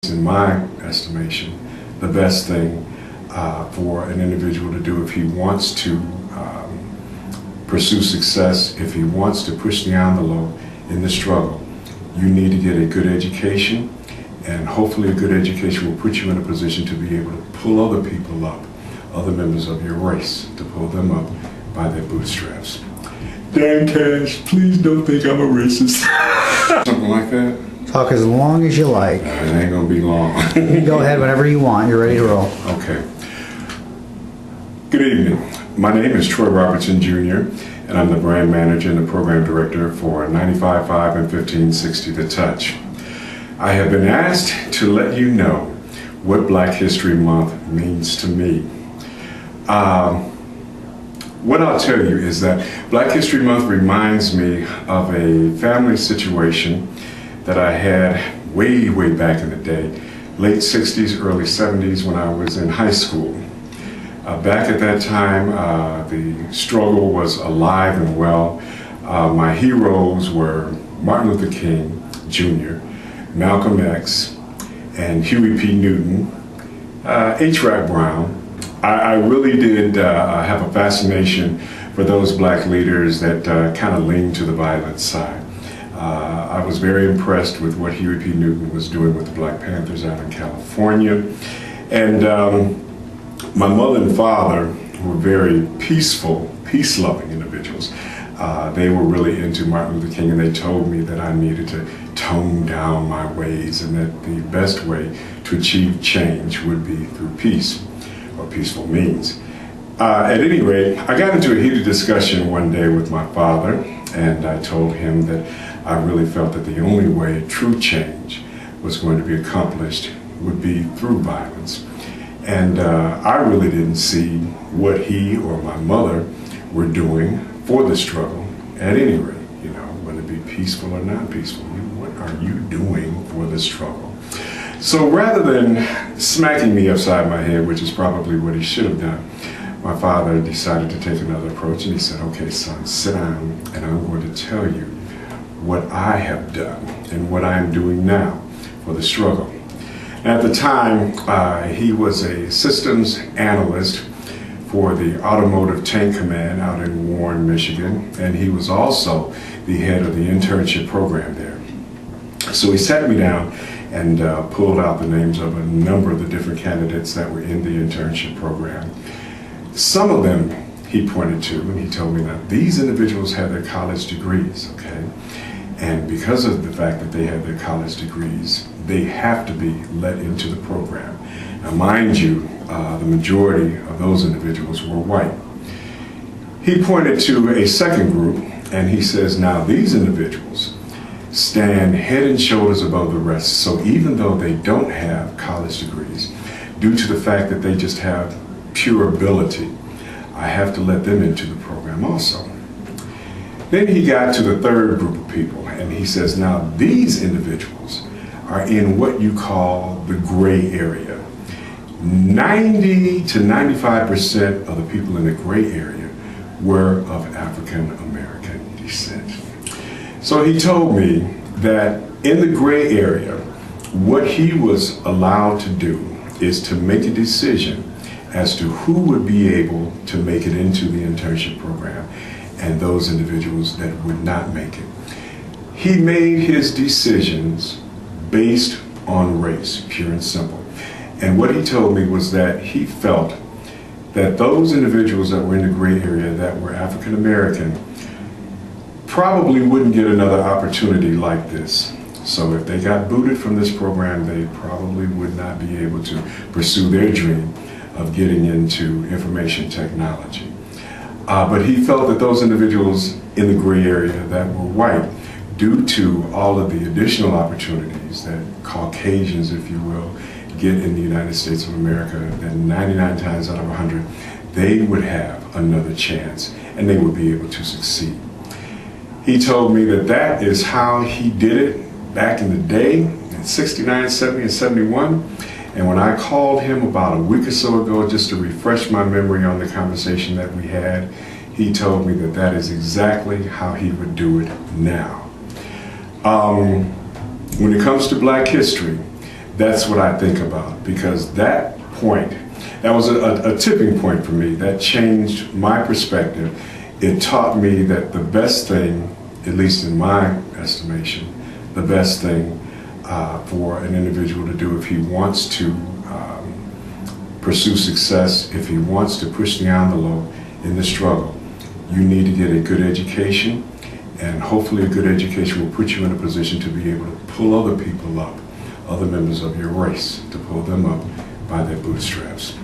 In my estimation, the best thing for an individual to do if he wants to pursue success, if he wants to push the envelope in the struggle. You need to get a good education, and hopefully a good education will put you in a position to be able to pull other people up, other members of your race, to pull them up by their bootstraps. Dan Cash, please don't think I'm a racist. Something like that. Talk as long as you like. It ain't gonna be long. You can go ahead whenever you want. You're ready to roll. Okay. Good evening. My name is Troy Robertson Jr., and I'm the brand manager and the program director for 95.5 and 1560 The Touch. I have been asked to let you know what Black History Month means to me. What I'll tell you is that Black History Month reminds me of a family situation that I had way back in the day, late 60s, early 70s, when I was in high school. Back at that time, the struggle was alive and well. My heroes were Martin Luther King Jr., Malcolm X, and Huey P. Newton, H. Rap Brown. I really did have a fascination for those black leaders that kind of leaned to the violent side. I was very impressed with what Huey P. Newton was doing with the Black Panthers out in California. And my mother and father were very peaceful, peace-loving individuals. They were really into Martin Luther King, and they told me that I needed to tone down my ways and that the best way to achieve change would be through peace, or peaceful means. At any rate, I got into a heated discussion one day with my father, and I told him that I really felt that the only way true change was going to be accomplished would be through violence. And I really didn't see what he or my mother were doing for the struggle. At any rate, whether it be peaceful or not peaceful, what are you doing for the struggle? So rather than smacking me upside my head, which is probably what he should have done, my father decided to take another approach, and he said, "Okay, son, sit down, and I'm going to tell you what I have done and what I am doing now for the struggle." At the time, he was a systems analyst for the Automotive Tank Command out in Warren, Michigan, and he was also the head of the internship program there. So he sat me down and pulled out the names of a number of the different candidates that were in the internship program. Some of them he pointed to, and he told me that these individuals had their college degrees, okay? And because of the fact that they had their college degrees, they have to be let into the program. Now, mind you, the majority of those individuals were white. He pointed to a second group, and he says, now these individuals stand head and shoulders above the rest. So even though they don't have college degrees, due to the fact that they just have pure ability, I have to let them into the program also. Then he got to the third group of people, and he says, now these individuals are in what you call the gray area. 90 to 95% of the people in the gray area were of African American descent. So he told me that in the gray area, what he was allowed to do is to make a decision as to who would be able to make it into the internship program and those individuals that would not make it. He made his decisions based on race, pure and simple. And what he told me was that he felt that those individuals that were in the gray area that were African American probably wouldn't get another opportunity like this. So if they got booted from this program, they probably would not be able to pursue their dream of getting into information technology. But he felt that those individuals in the gray area that were white, due to all of the additional opportunities that Caucasians, if you will, get in the United States of America, that 99 times out of 100, they would have another chance and they would be able to succeed. He told me that that is how he did it back in the day, in 69, 70, and 71. And when I called him about a week or so ago just to refresh my memory on the conversation that we had, he told me that that is exactly how he would do it now. When it comes to Black history, That's what I think about, because that point, that was a tipping point for me. That changed my perspective. It taught me that the best thing, at least in my estimation, the best thing for an individual to do if he wants to pursue success, if he wants to push the envelope in the struggle, you need to get a good education, and hopefully a good education will put you in a position to be able to pull other people up, other members of your race, to pull them up by their bootstraps.